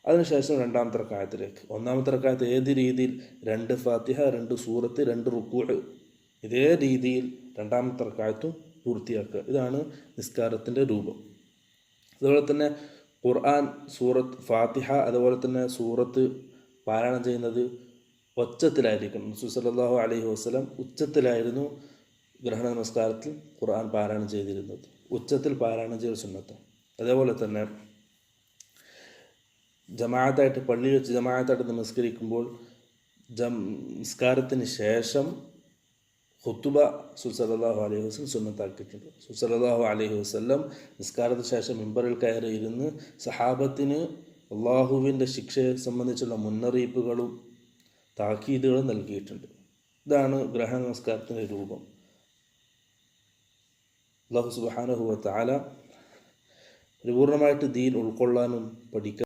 അതിനുശേഷം രണ്ടാമത്തെ റക്അത്തിലേക്ക്. ഒന്നാമത്തെ റക്അത്ത് ഏത് രീതിയിൽ 2 ഫാത്തിഹ 2 സൂറത്ത് 2 റുക്കൂഅ്, ഇതേ രീതിയിൽ രണ്ടാമത്തെ റക്അത്തും പൂർത്തിയാക്കുക. ഇതാണ് നിസ്കാരത്തിൻ്റെ രൂപം. അതുപോലെ തന്നെ ഖുർആൻ സൂറത്ത് ഫാത്തിഹ അതുപോലെ തന്നെ സൂറത്ത് പാരായണം ചെയ്യുന്നത് ഒച്ചത്തിലായിരിക്കണം. റസൂൽ സല്ലല്ലാഹു അലൈഹി വസല്ലം ഉച്ചത്തിലായിരുന്നു ഗ്രഹണ നമസ്കാരത്തിൽ ഖുർആൻ പാരായണം ചെയ്തിരുന്നത്. ഉച്ചത്തിൽ പാരായണം ചെയ്ത സുന്നത്ത്. അതേപോലെ തന്നെ ജമാഅത്തായിട്ട് പള്ളിയിൽ വെച്ച് ജമാഅത്തായിട്ട് നമസ്കരിക്കുമ്പോൾ നിസ്കാരത്തിന് ശേഷം ഖുതുബ റസൂൽ സല്ലല്ലാഹു അലൈഹി വസല്ലം സുന്നത്താക്കിയിട്ടുണ്ട്. റസൂൽ സല്ലല്ലാഹു അലൈഹി വസല്ലം നിസ്കാരത്തിന് ശേഷം മിമ്പറിൽ കയറി ഇരുന്ന് സഹാബത്തിന് അള്ളാഹുവിൻ്റെ ശിക്ഷയെ സംബന്ധിച്ചുള്ള മുന്നറിയിപ്പുകളും താക്കീതുകളും നൽകിയിട്ടുണ്ട്. ഇതാണ് ഗ്രഹണ നമസ്കാരത്തിൻ്റെ രൂപം. അല്ലാഹു സുബ്ഹാനഹു വ തആല പരിപൂർണമായിട്ട് ദീൻ ഉൾക്കൊള്ളാനും പഠിക്കാനും